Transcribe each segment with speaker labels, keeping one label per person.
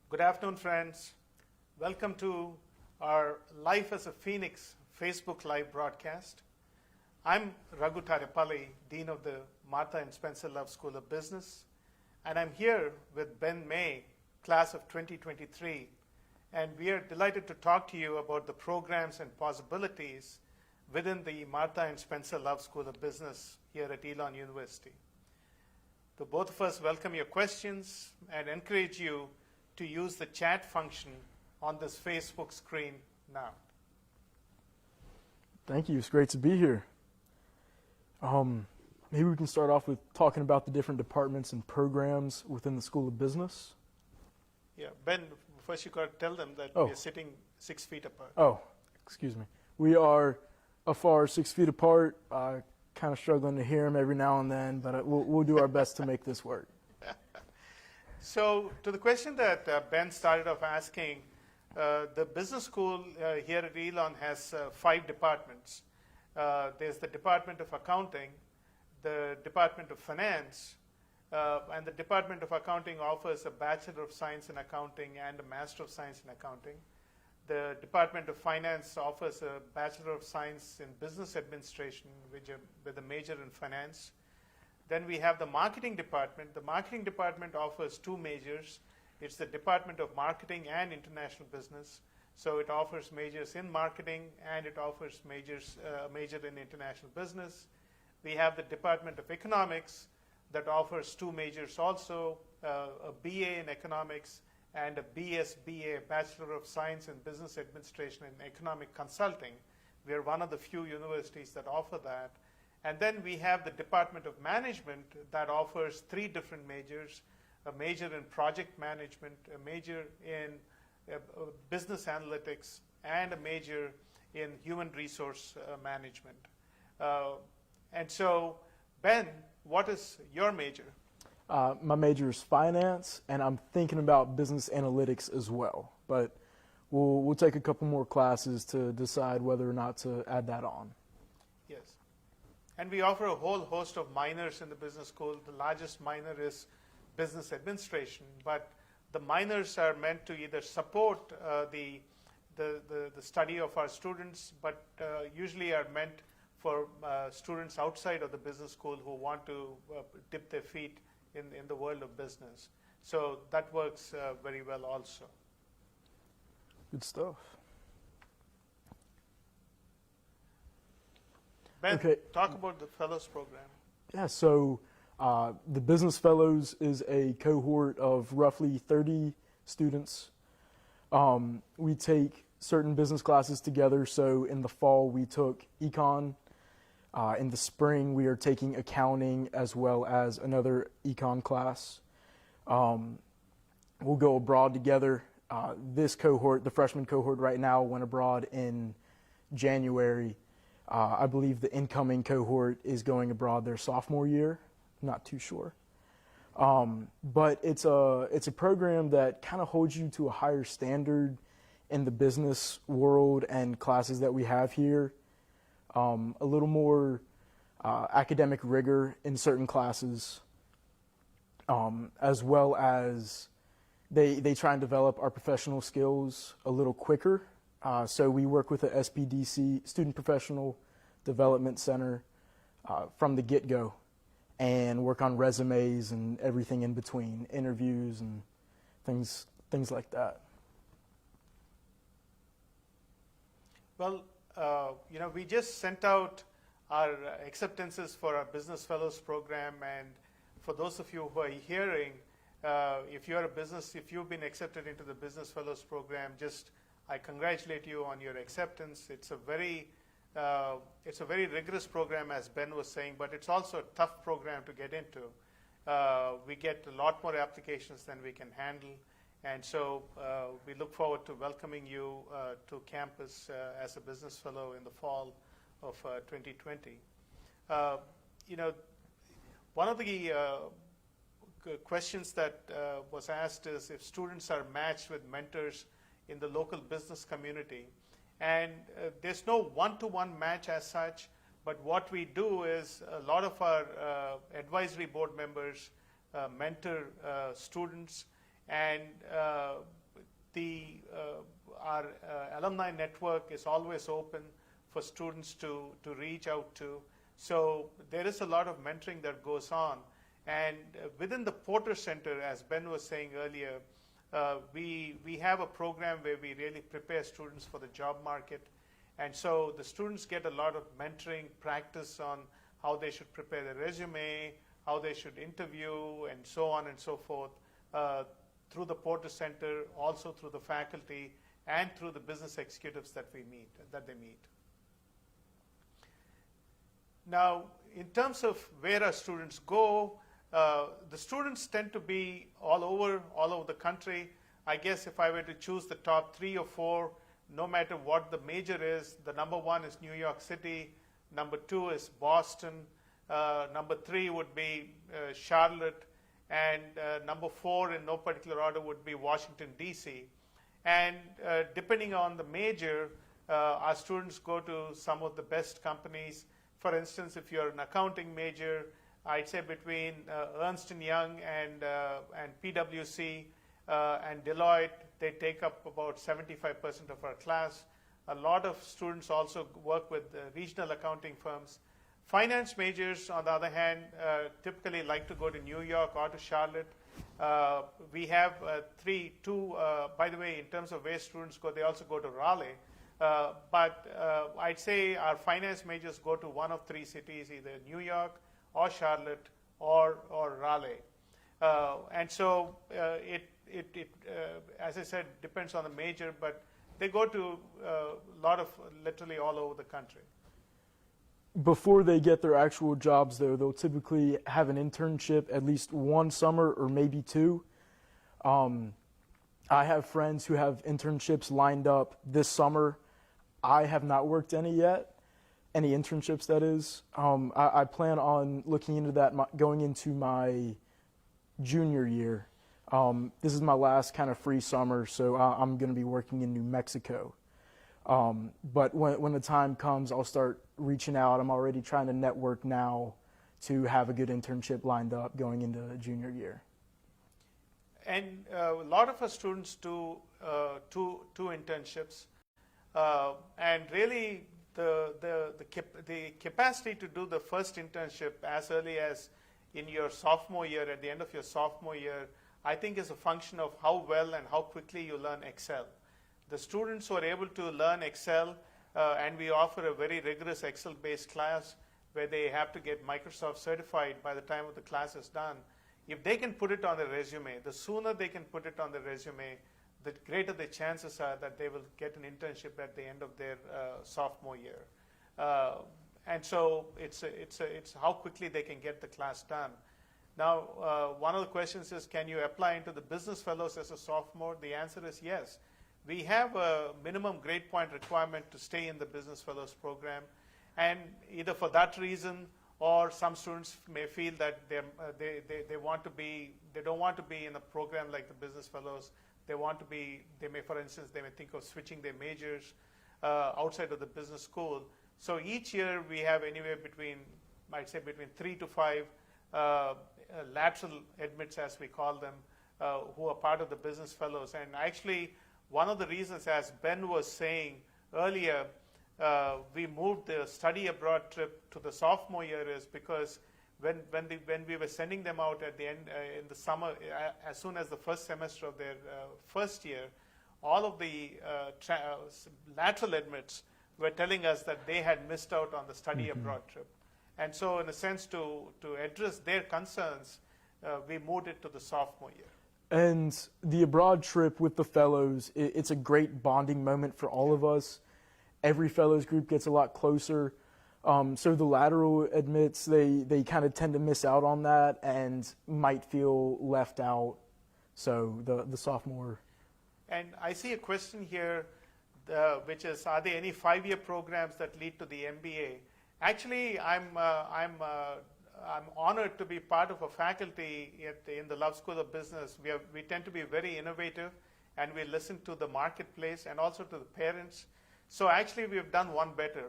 Speaker 1: Good afternoon, friends. Welcome to our Life as a Phoenix Facebook Live broadcast. I'm Raghu Tadepalli, Dean of the Martha and Spencer Love School of Business, and I'm here with Ben May, class of 2023, and we are delighted to talk to you about the programs and possibilities within the Martha and Spencer Love School of Business here at Elon University. So both of us welcome your questions and encourage you to use the chat function on this Facebook screen now.
Speaker 2: Thank you. It's great to be here. Maybe we can start off with talking about the different departments and programs within the School of Business.
Speaker 1: Yeah, Ben, first you got to tell them that we're sitting 6 feet apart.
Speaker 2: Oh, excuse me. We are a far 6 feet apart. Kind of struggling to hear him every now and then, but we'll do our best to make this work.
Speaker 1: So to the question that Ben started off asking, the business school here at Elon has 5 departments. There's the Department of Accounting, the Department of Finance, and the Department of Accounting offers a Bachelor of Science in Accounting and a Master of Science in Accounting. The Department of Finance offers a Bachelor of Science in Business Administration with a major in finance. Then we have the Marketing Department. The Marketing Department offers 2 majors. It's the Department of Marketing and International Business. So it offers majors in marketing and it offers a major in international business. We have the Department of Economics that offers 2 majors also, a BA in Economics and a BSBA, Bachelor of Science in Business Administration and Economic Consulting. We are one of the few universities that offer that. And then we have the Department of Management that offers 3 different majors, a major in project management, a major in business analytics, and a major in human resource management. And so, Ben, what is your major?
Speaker 2: My major is finance, and I'm thinking about business analytics as well. But we'll take a couple more classes to decide whether or not to add that on.
Speaker 1: Yes. And we offer a whole host of minors in the business school. The largest minor is business administration, but the minors are meant to either support the study of our students, but usually are meant for students outside of the business school who want to dip their feet in the world of business. So that works very well also.
Speaker 2: Good stuff.
Speaker 1: Ben,
Speaker 2: okay.
Speaker 1: Talk about the Fellows Program.
Speaker 2: Yeah, so the Business Fellows is a cohort of roughly 30 students. We take certain business classes together. So in the fall, we took econ. In the spring, we are taking accounting as well as another econ class. We'll go abroad together. This cohort, the freshman cohort right now, went abroad in January. I believe the incoming cohort is going abroad their sophomore year. Not too sure. But it's a program that kind of holds you to a higher standard in the business world and classes that we have here. A little more academic rigor in certain classes, as well as they try and develop our professional skills a little quicker. So we work with the SPDC, Student Professional Development Center, from the get-go, and work on resumes and everything in between, interviews and things like that.
Speaker 1: Well, we just sent out our acceptances for our Business Fellows program, and for those of you who are hearing, if you've been accepted into the Business Fellows program, I congratulate you on your acceptance. It's a very rigorous program, as Ben was saying, but it's also a tough program to get into. We get a lot more applications than we can handle, and so we look forward to welcoming you to campus as a business fellow in the fall of 2020. One of the questions that was asked is if students are matched with mentors in the local business community. And there's no one-to-one match as such, but what we do is a lot of our advisory board members mentor students, and our alumni network is always open for students to reach out to. So there is a lot of mentoring that goes on. And within the Porter Center, as Ben was saying earlier, we have a program where we really prepare students for the job market. And so the students get a lot of mentoring practice on how they should prepare their resume, how they should interview, and so on and so forth, through the Porter Center, also through the faculty, and through the business executives that they meet. Now, in terms of where our students go, the students tend to be all over the country. I guess if I were to choose the top 3 or 4, no matter what the major is, the number 1 is New York City, number 2 is Boston, number 3 would be Charlotte, and number 4 in no particular order would be Washington, D.C. And depending on the major, our students go to some of the best companies. For instance, if you're an accounting major, I'd say between Ernst & Young and PwC and Deloitte, they take up about 75% of our class. A lot of students also work with regional accounting firms. Finance majors, on the other hand, typically like to go to New York or to Charlotte. We have two, by the way, in terms of where students go, they also go to Raleigh. But I'd say our finance majors go to one of 3 cities, either New York or Charlotte or Raleigh. And so as I said, depends on the major, but they go to literally all over the country.
Speaker 2: Before they get their actual jobs, though, they'll typically have an internship at least 1 summer or maybe 2. I have friends who have internships lined up this summer. I have not worked any yet, any internships, that is. I plan on looking into that going into my junior year. This is my last kind of free summer, so I'm going to be working in New Mexico. But when the time comes, I'll start reaching out. I'm already trying to network now to have a good internship lined up going into junior year.
Speaker 1: And a lot of our students do two internships, and really the capacity to do the first internship as early as in your sophomore year, at the end of your sophomore year, I think is a function of how well and how quickly you learn Excel. The students who are able to learn Excel, and we offer a very rigorous Excel-based class where they have to get Microsoft certified by the time of the class is done. If they can put it on their resume, the sooner they can put it on their resume, the greater the chances are that they will get an internship at the end of their sophomore year. And so it's how quickly they can get the class done. Now, one of the questions is, can you apply into the business fellows as a sophomore? The answer is yes. We have a minimum grade point requirement to stay in the business fellows program, and either for that reason or some students may feel that they don't want to be in a program like the business fellows. They may, for instance, they may think of switching their majors outside of the business school. So each year we have anywhere between 3 to 5 lateral admits, as we call them, who are part of the business fellows. And actually, one of the reasons, as Ben was saying earlier, we moved the study abroad trip to the sophomore year is because when we were sending them out at the end in the summer, as soon as the first semester of their first year, all of the lateral admits were telling us that they had missed out on the study abroad trip. And so in a sense, to address their concerns, we moved it to the sophomore year.
Speaker 2: And the abroad trip with the fellows, it's a great bonding moment for all of us. Every fellows group gets a lot closer. So the lateral admits, they kind of tend to miss out on that and might feel left out. So the sophomore.
Speaker 1: And I see a question here, which is, are there any 5-year programs that lead to the MBA? Actually, I'm honored to be part of a faculty in the Love School of Business. We tend to be very innovative, and we listen to the marketplace and also to the parents. So actually, we've done one better.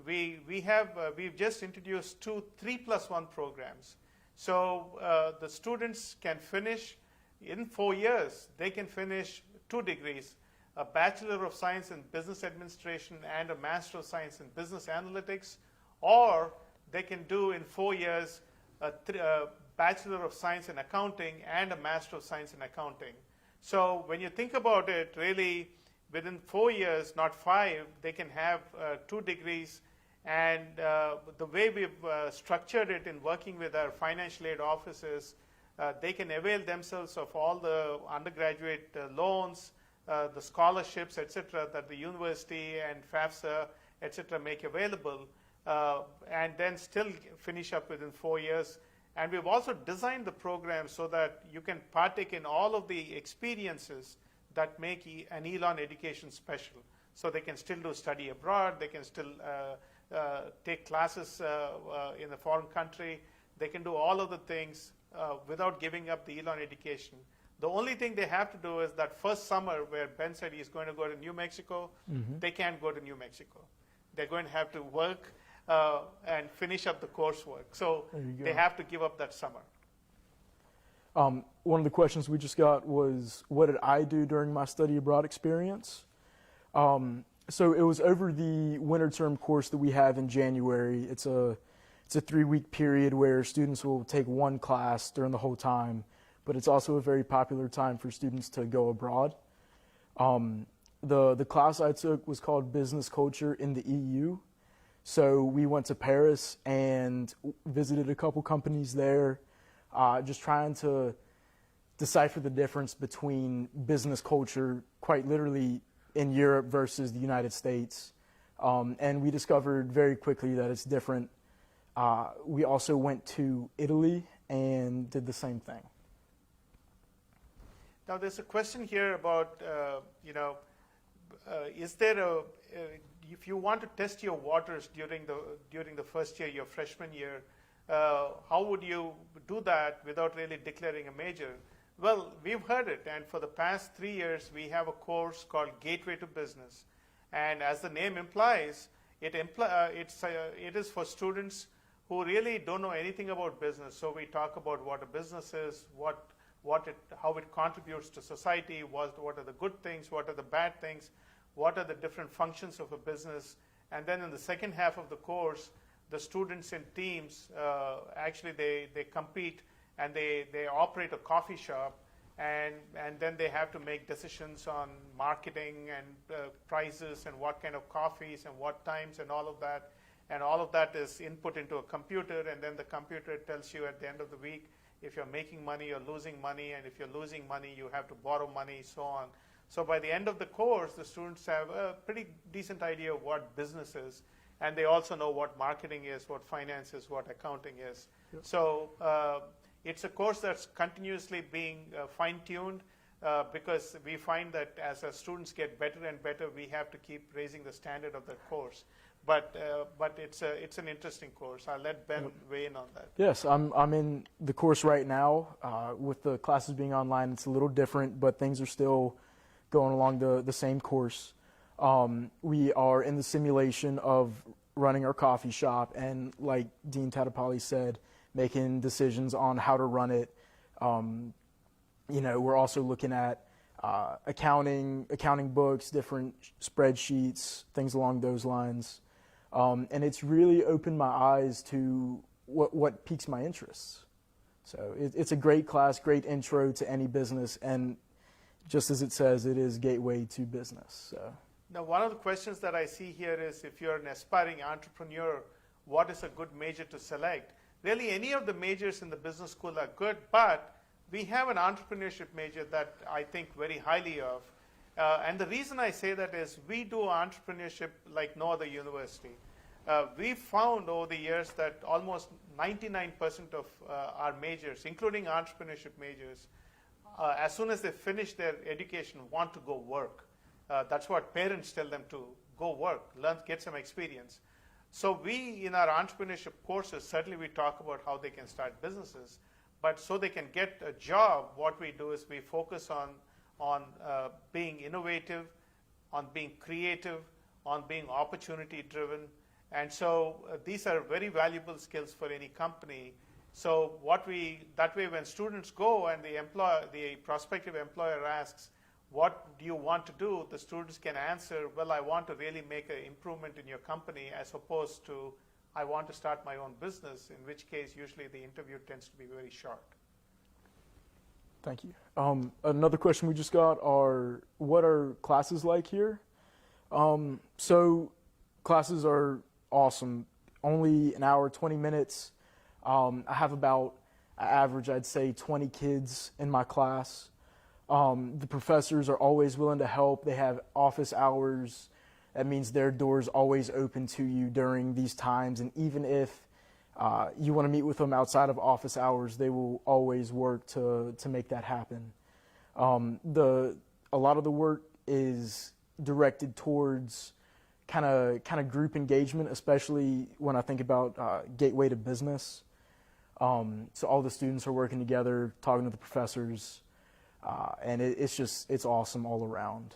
Speaker 1: We've just introduced 3+1 programs. So the students can finish in 4 years. They can finish 2 degrees, a Bachelor of Science in Business Administration and a Master of Science in Business Analytics, or they can do in 4 years a Bachelor of Science in Accounting and a Master of Science in Accounting. So when you think about it, really, within 4 years, not 5, they can have 2 degrees. And the way we've structured it in working with our financial aid offices, they can avail themselves of all the undergraduate loans, the scholarships, etc., that the university and FAFSA, etc., make available, and then still finish up within 4 years. And we've also designed the program so that you can partake in all of the experiences that make an Elon education special. So they can still do study abroad, they can still take classes in a foreign country, they can do all of the things without giving up the Elon education. The only thing they have to do is that first summer where Ben said he's going to go to New Mexico, they can't go to New Mexico. They're going to have to work and finish up the coursework. So they have to give up that summer.
Speaker 2: One of the questions we just got was, what did I do during my study abroad experience? So it was over the winter term course that we have in January. It's a 3-week period where students will take one class during the whole time, but it's also a very popular time for students to go abroad. The class I took was called Business Culture in the EU. So we went to Paris and visited a couple companies there, just trying to decipher the difference between business culture, quite literally, in Europe versus the United States. And we discovered very quickly that it's different. We also went to Italy and did the same thing.
Speaker 1: Now, there's a question here about, is there if you want to test your waters during the first year, your freshman year, how would you do that without really declaring a major? Well, we've heard it, and for the past 3 years, we have a course called Gateway to Business. And as the name implies, it is for students who really don't know anything about business. So we talk about what a business is, how it contributes to society, what are the good things, what are the bad things, what are the different functions of a business. And then in the second half of the course, the students in teams, actually they compete and they operate a coffee shop, and then they have to make decisions on marketing and prices and what kind of coffees and what times and all of that. And all of that is input into a computer, and then the computer tells you at the end of the week if you're making money or losing money, and if you're losing money, you have to borrow money, so on. So by the end of the course, the students have a pretty decent idea of what business is, and they also know what marketing is, what finance is, what accounting is. Yep. So it's a course that's continuously being fine-tuned because we find that as our students get better and better, we have to keep raising the standard of that course. But it's an interesting course. I'll let Ben weigh in on that.
Speaker 2: Yes, I'm in the course right now. With the classes being online, it's a little different, but things are still going along the same course. We are in the simulation of running our coffee shop, and like Dean Tadepalli said, making decisions on how to run it. We're also looking at accounting books, different spreadsheets, things along those lines. And it's really opened my eyes to what piques my interests. So it's a great class, great intro to any business, and just as it says, it is gateway to business. So.
Speaker 1: Now, one of the questions that I see here is, if you're an aspiring entrepreneur, what is a good major to select? Really, any of the majors in the business school are good, but we have an entrepreneurship major that I think very highly of. And the reason I say that is we do entrepreneurship like no other university. We've found over the years that almost 99% of our majors, including entrepreneurship majors, as soon as they finish their education, want to go work. That's what parents tell them to go work, learn, get some experience. So we, in our entrepreneurship courses, certainly we talk about how they can start businesses. But so they can get a job, what we do is we focus on being innovative, on being creative, on being opportunity driven. And so these are very valuable skills for any company. So that way when students go and the prospective employer asks, what do you want to do, the students can answer, well, I want to really make an improvement in your company, as opposed to, I want to start my own business, in which case usually the interview tends to be very short.
Speaker 2: Thank you. Another question we just got are, what are classes like here? So classes are awesome. Only an hour, 20 minutes. I have about, average, I'd say 20 kids in my class. The professors are always willing to help. They have office hours. That means their door's always open to you during these times. And even if you want to meet with them outside of office hours, they will always work to make that happen. A lot of the work is directed towards kind of group engagement, especially when I think about Gateway to Business. So all the students are working together, talking to the professors, and it's awesome all around.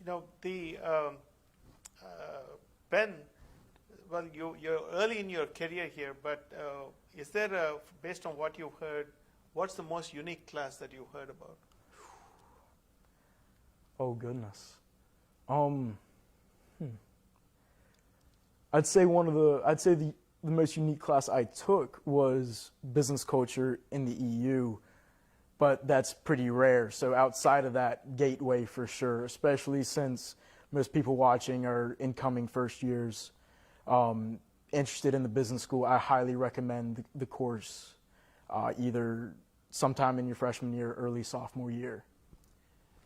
Speaker 1: You know, Ben, well, you're early in your career here, but is there based on what you've heard, what's the most unique class that you've heard about?
Speaker 2: Oh goodness. I'd say the most unique class I took was business culture in the EU, but that's pretty rare. So outside of that, Gateway for sure, especially since most people watching are incoming first years. Interested in the business school, I highly recommend the course, either sometime in your freshman year or early sophomore year.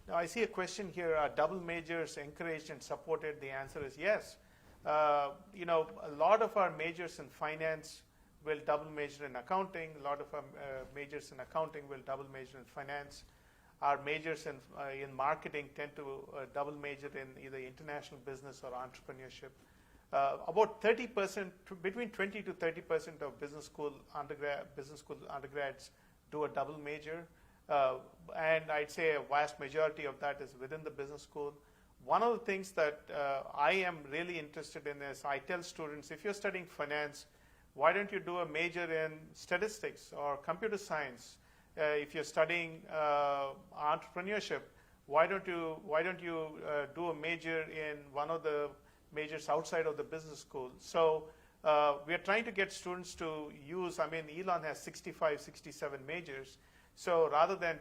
Speaker 1: Now, I see a question here, are double majors encouraged and supported? The answer is yes. You know, a lot of our majors in finance will double major in accounting. A lot of our majors in accounting will double major in finance. Our majors in marketing tend to double major in either international business or entrepreneurship. About 30%, between 20 to 30% of business school undergrads do a double major. And I'd say a vast majority of that is within the business school. One of the things that I am really interested in is, I tell students, if you're studying finance, why don't you do a major in statistics or computer science? If you're studying entrepreneurship, why don't you do a major in one of the majors outside of the business school? So we are trying to get students to use, I mean, Elon has 65, 67 majors. So rather than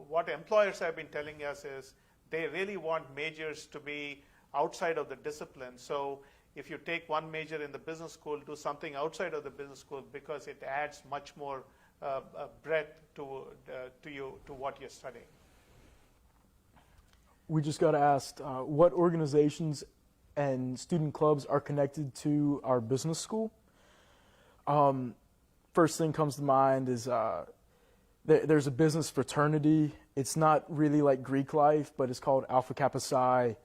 Speaker 1: what employers have been telling us is, they really want majors to be outside of the discipline. So if you take one major in the business school, do something outside of the business school, because it adds much more breadth to what you're studying.
Speaker 2: We just got asked what organizations and student clubs are connected to our business school. First thing comes to mind is there's a business fraternity. It's not really like Greek life, but it's called Alpha Kappa Psi.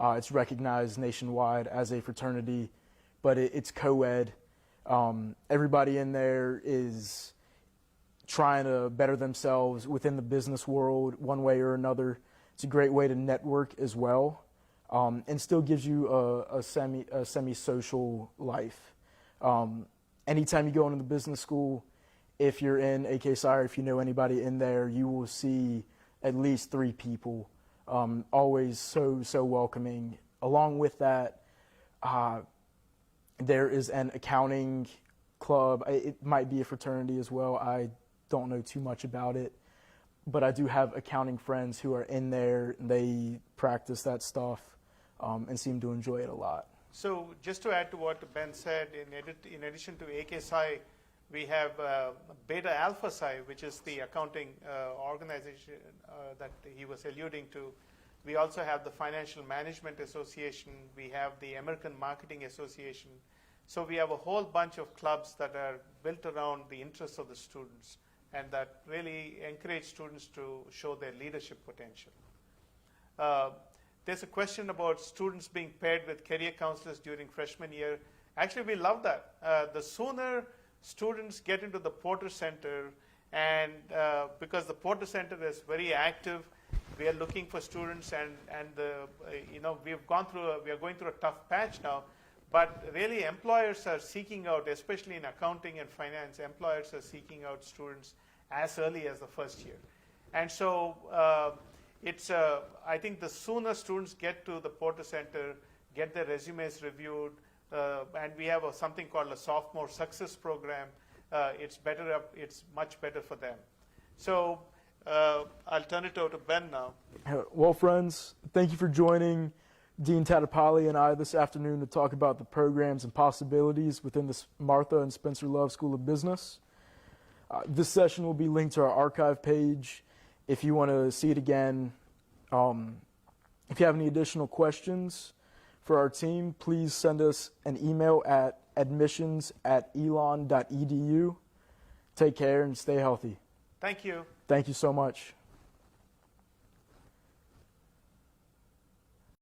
Speaker 2: It's recognized nationwide as a fraternity, but it's co-ed. Everybody in there is trying to better themselves within the business world one way or another. It's a great way to network as well, and still gives you a semi-social life. Anytime you go into the business school, if you're in AKSI or if you know anybody in there, you will see at least 3 people. Always so welcoming. Along with that, there is an accounting club. It might be a fraternity as well. I don't know too much about it, but I do have accounting friends who are in there, and they practice that stuff and seem to enjoy it a lot.
Speaker 1: So just to add to what Ben said, in addition to AKSI, we have Beta Alpha Psi, which is the accounting organization that he was alluding to. We also have the Financial Management Association. We have the American Marketing Association. So we have a whole bunch of clubs that are built around the interests of the students, and that really encourage students to show their leadership potential. There's a question about students being paired with career counselors during freshman year. Actually, we love that. The sooner students get into the Porter Center, and because the Porter Center is very active, we are looking for students, and we are going through a tough patch now, but really employers are seeking out, especially in accounting and finance, employers are seeking out students as early as the first year. And so I think the sooner students get to the Porter Center, get their resumes reviewed, and we have something called a sophomore success program, it's much better for them. So I'll turn it over to Ben now.
Speaker 2: Well, friends, thank you for joining Dean Tadepalli and I this afternoon to talk about the programs and possibilities within the Martha and Spencer Love School of Business. This session will be linked to our archive page if you want to see it again. If you have any additional questions for our team, please send us an email at admissions@elon.edu. Take care and stay healthy.
Speaker 1: Thank you.
Speaker 2: Thank you so much.